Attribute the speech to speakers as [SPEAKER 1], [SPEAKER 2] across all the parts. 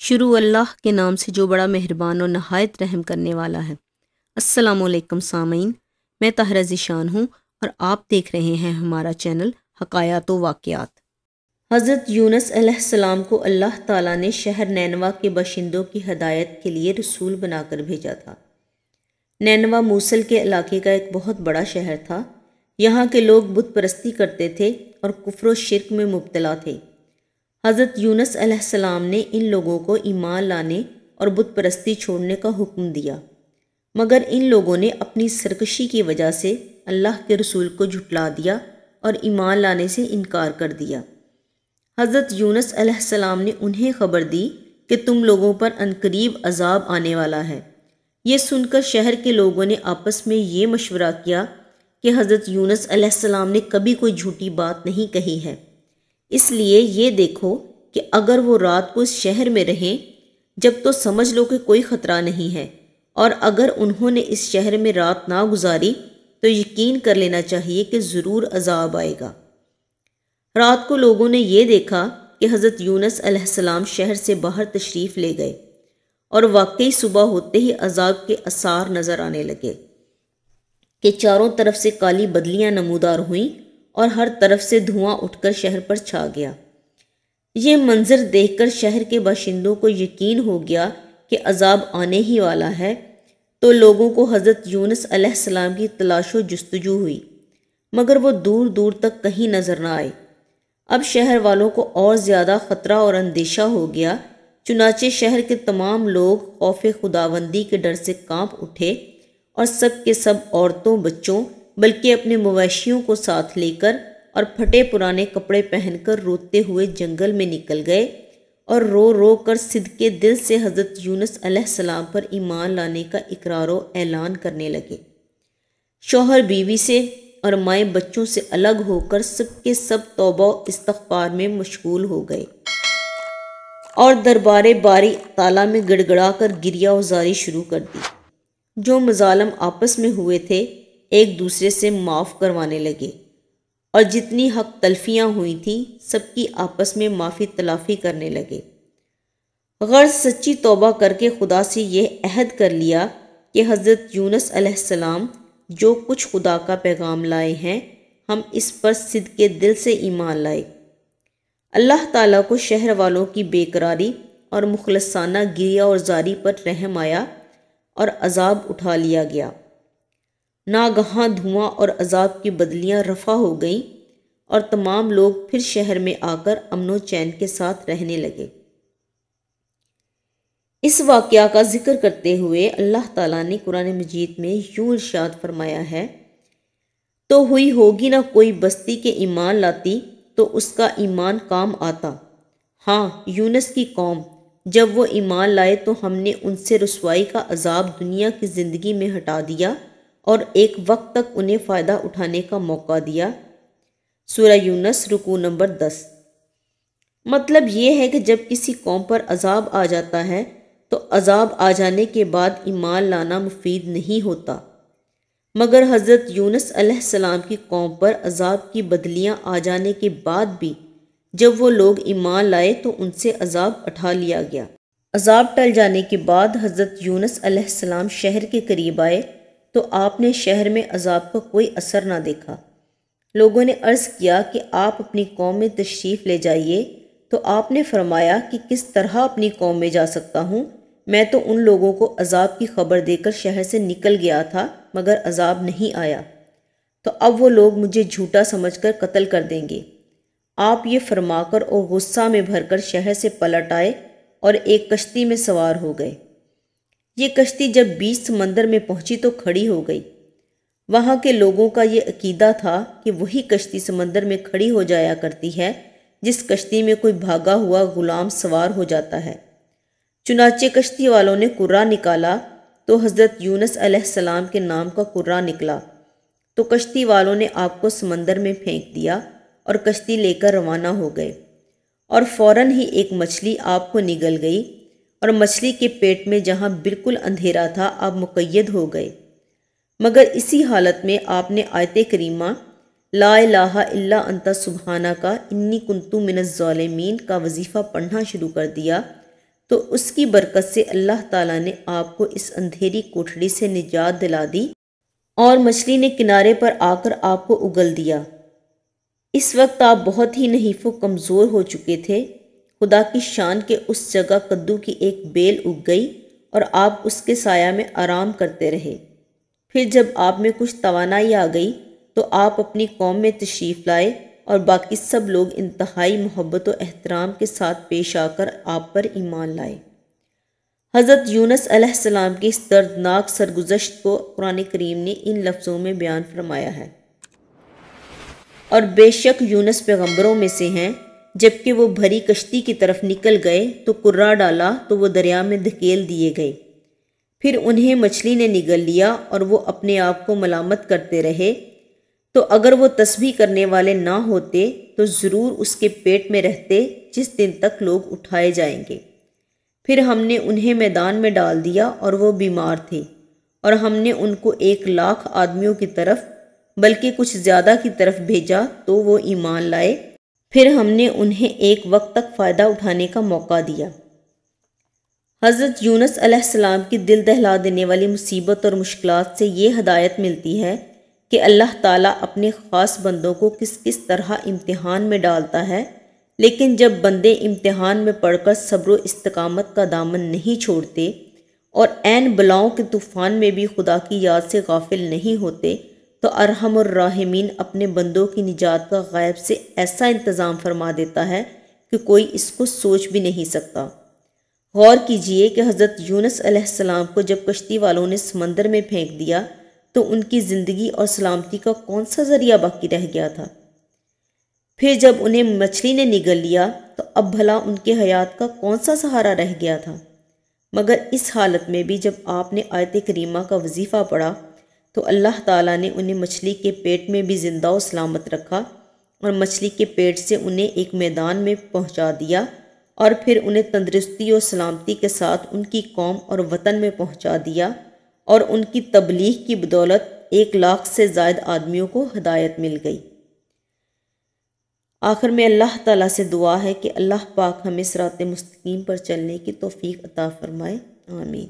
[SPEAKER 1] شروع اللہ کے نام سے جو بڑا مہربان اور نہایت رحم کرنے والا ہے۔ السلام علیکم سامعین، میں طاہرہ ذیشان ہوں اور آپ دیکھ رہے ہیں ہمارا چینل حکایات و واقعات۔ حضرت یونس علیہ السلام کو اللہ تعالیٰ نے شہر نینوا کے باشندوں کی ہدایت کے لیے رسول بنا کر بھیجا تھا۔ نینوا موصل کے علاقے کا ایک بہت بڑا شہر تھا۔ یہاں کے لوگ بت پرستی کرتے تھے اور کفر و شرک میں مبتلا تھے۔ حضرت یونس علیہ السلام نے ان لوگوں کو ایمان لانے اور بت پرستی چھوڑنے کا حکم دیا، مگر ان لوگوں نے اپنی سرکشی کی وجہ سے اللہ کے رسول کو جھٹلا دیا اور ایمان لانے سے انکار کر دیا۔ حضرت یونس علیہ السلام نے انہیں خبر دی کہ تم لوگوں پر عنقریب عذاب آنے والا ہے۔ یہ سن کر شہر کے لوگوں نے آپس میں یہ مشورہ کیا کہ حضرت یونس علیہ السلام نے کبھی کوئی جھوٹی بات نہیں کہی ہے، اس لیے یہ دیکھو کہ اگر وہ رات کو اس شہر میں رہیں جب تو سمجھ لو کہ کوئی خطرہ نہیں ہے، اور اگر انہوں نے اس شہر میں رات نہ گزاری تو یقین کر لینا چاہیے کہ ضرور عذاب آئے گا۔ رات کو لوگوں نے یہ دیکھا کہ حضرت یونس علیہ السلام شہر سے باہر تشریف لے گئے، اور واقعی صبح ہوتے ہی عذاب کے آثار نظر آنے لگے کہ چاروں طرف سے کالی بدلیاں نمودار ہوئیں اور ہر طرف سے دھواں اٹھ کر شہر پر چھا گیا۔ یہ منظر دیکھ کر شہر کے باشندوں کو یقین ہو گیا کہ عذاب آنے ہی والا ہے، تو لوگوں کو حضرت یونس علیہ السلام کی تلاش و جستجو ہوئی، مگر وہ دور دور تک کہیں نظر نہ آئے۔ اب شہر والوں کو اور زیادہ خطرہ اور اندیشہ ہو گیا، چنانچہ شہر کے تمام لوگ خوف خداوندی کے ڈر سے کانپ اٹھے، اور سب کے سب عورتوں بچوں بلکہ اپنے مویشیوں کو ساتھ لے کر اور پھٹے پرانے کپڑے پہن کر روتے ہوئے جنگل میں نکل گئے، اور رو رو کر صدقے دل سے حضرت یونس علیہ السلام پر ایمان لانے کا اقرار و اعلان کرنے لگے۔ شوہر بیوی سے اور مائیں بچوں سے الگ ہو کر سب کے سب توبہ و استغفار میں مشغول ہو گئے، اور دربار باری تعالیٰ میں گڑ گڑا کر گریہ وزاری شروع کر دی۔ جو مظالم آپس میں ہوئے تھے ایک دوسرے سے معاف کروانے لگے، اور جتنی حق تلفیاں ہوئی تھیں سب کی آپس میں معافی تلافی کرنے لگے۔ غرض سچی توبہ کر کے خدا سے یہ عہد کر لیا کہ حضرت یونس علیہ السلام جو کچھ خدا کا پیغام لائے ہیں ہم اس پر صدقے دل سے ایمان لائے۔ اللہ تعالیٰ کو شہر والوں کی بے قراری اور مخلصانہ گریہ اور زاری پر رحم آیا اور عذاب اٹھا لیا گیا۔ ناگہاں دھواں اور عذاب کی بدلیاں رفع ہو گئیں، اور تمام لوگ پھر شہر میں آ کر امن و چین کے ساتھ رہنے لگے۔ اس واقعہ کا ذکر کرتے ہوئے اللہ تعالیٰ نے قرآن مجید میں یوں ارشاد فرمایا ہے، تو ہوئی ہوگی نہ کوئی بستی کے ایمان لاتی تو اس کا ایمان کام آتا۔ ہاں، یونس کی قوم جب وہ ایمان لائے تو ہم نے ان سے رسوائی کا عذاب دنیا کی زندگی میں ہٹا دیا اور ایک وقت تک انہیں فائدہ اٹھانے کا موقع دیا۔ سورہ یونس رکوع نمبر 10۔ مطلب یہ ہے کہ جب کسی قوم پر عذاب آ جاتا ہے تو عذاب آ جانے کے بعد ایمان لانا مفید نہیں ہوتا، مگر حضرت یونس علیہ السلام کی قوم پر عذاب کی بدلیاں آ جانے کے بعد بھی جب وہ لوگ ایمان لائے تو ان سے عذاب اٹھا لیا گیا۔ عذاب ٹل جانے کے بعد حضرت یونس علیہ السلام شہر کے قریب آئے تو آپ نے شہر میں عذاب کا کوئی اثر نہ دیکھا۔ لوگوں نے عرض کیا کہ آپ اپنی قوم میں تشریف لے جائیے، تو آپ نے فرمایا کہ کس طرح اپنی قوم میں جا سکتا ہوں؟ میں تو ان لوگوں کو عذاب کی خبر دے کر شہر سے نکل گیا تھا مگر عذاب نہیں آیا، تو اب وہ لوگ مجھے جھوٹا سمجھ کر قتل کر دیں گے۔ آپ یہ فرما کر اور غصہ میں بھر کر شہر سے پلٹ آئے اور ایک کشتی میں سوار ہو گئے۔ یہ کشتی جب بیچ سمندر میں پہنچی تو کھڑی ہو گئی۔ وہاں کے لوگوں کا یہ عقیدہ تھا کہ وہی کشتی سمندر میں کھڑی ہو جایا کرتی ہے جس کشتی میں کوئی بھاگا ہوا غلام سوار ہو جاتا ہے۔ چنانچہ کشتی والوں نے قرہ نکالا تو حضرت یونس علیہ السلام کے نام کا قرہ نکلا، تو کشتی والوں نے آپ کو سمندر میں پھینک دیا اور کشتی لے کر روانہ ہو گئے، اور فوراً ہی ایک مچھلی آپ کو نگل گئی، اور مچھلی کے پیٹ میں جہاں بالکل اندھیرا تھا آپ مقید ہو گئے۔ مگر اسی حالت میں آپ نے آیت کریمہ لا الہ الا انت سبحانک انی کنت من الظالمین کا وظیفہ پڑھنا شروع کر دیا، تو اس کی برکت سے اللہ تعالیٰ نے آپ کو اس اندھیری کوٹھڑی سے نجات دلا دی اور مچھلی نے کنارے پر آ کر آپ کو اگل دیا۔ اس وقت آپ بہت ہی نحیف و کمزور ہو چکے تھے۔ خدا کی شان کے اس جگہ کدو کی ایک بیل اگ گئی اور آپ اس کے سایہ میں آرام کرتے رہے۔ پھر جب آپ میں کچھ توانائی آ گئی تو آپ اپنی قوم میں تشریف لائے اور باقی سب لوگ انتہائی محبت و احترام کے ساتھ پیش آ کر آپ پر ایمان لائے۔ حضرت یونس علیہ السلام کی اس دردناک سرگزشت کو قرآن کریم نے ان لفظوں میں بیان فرمایا ہے: اور بے شک یونس پیغمبروں میں سے ہیں، جبکہ وہ بھری کشتی کی طرف نکل گئے تو کرا ڈالا تو وہ دریا میں دھکیل دیے گئے۔ پھر انہیں مچھلی نے نگل لیا اور وہ اپنے آپ کو ملامت کرتے رہے۔ تو اگر وہ تسبیح کرنے والے نہ ہوتے تو ضرور اس کے پیٹ میں رہتے جس دن تک لوگ اٹھائے جائیں گے۔ پھر ہم نے انہیں میدان میں ڈال دیا اور وہ بیمار تھے، اور ہم نے ان کو 1,00,000 آدمیوں کی طرف بلکہ کچھ زیادہ کی طرف بھیجا تو وہ ایمان لائے۔ پھر ہم نے انہیں ایک وقت تک فائدہ اٹھانے کا موقع دیا۔ حضرت یونس علیہ السلام کی دل دہلا دینے والی مصیبت اور مشکلات سے یہ ہدایت ملتی ہے کہ اللہ تعالیٰ اپنے خاص بندوں کو کس کس طرح امتحان میں ڈالتا ہے، لیکن جب بندے امتحان میں پڑھ کر صبر و استقامت کا دامن نہیں چھوڑتے اور عین بلاؤں کے طوفان میں بھی خدا کی یاد سے غافل نہیں ہوتے تو ارحم الراحمین اپنے بندوں کی نجات کا غیب سے ایسا انتظام فرما دیتا ہے کہ کوئی اس کو سوچ بھی نہیں سکتا۔ غور کیجئے کہ حضرت یونس علیہ السلام کو جب کشتی والوں نے سمندر میں پھینک دیا تو ان کی زندگی اور سلامتی کا کون سا ذریعہ باقی رہ گیا تھا؟ پھر جب انہیں مچھلی نے نگل لیا تو اب بھلا ان کے حیات کا کون سا سہارا رہ گیا تھا؟ مگر اس حالت میں بھی جب آپ نے آیت کریمہ کا وظیفہ پڑھا تو اللہ تعالیٰ نے انہیں مچھلی کے پیٹ میں بھی زندہ و سلامت رکھا اور مچھلی کے پیٹ سے انہیں ایک میدان میں پہنچا دیا، اور پھر انہیں تندرستی و سلامتی کے ساتھ ان کی قوم اور وطن میں پہنچا دیا، اور ان کی تبلیغ کی بدولت 1,00,000 سے زائد آدمیوں کو ہدایت مل گئی۔ آخر میں اللہ تعالیٰ سے دعا ہے کہ اللہ پاک ہمیں صراط مستقیم پر چلنے کی توفیق عطا فرمائے، آمین۔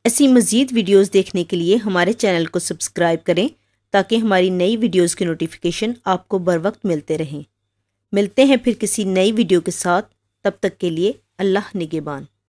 [SPEAKER 1] ایسی مزید ویڈیوز دیکھنے کے لیے ہمارے چینل کو سبسکرائب کریں تاکہ ہماری نئی ویڈیوز کی نوٹیفیکیشن آپ کو بر وقت ملتے رہیں۔ ملتے ہیں پھر کسی نئی ویڈیو کے ساتھ، تب تک کے لیے اللہ نگہبان۔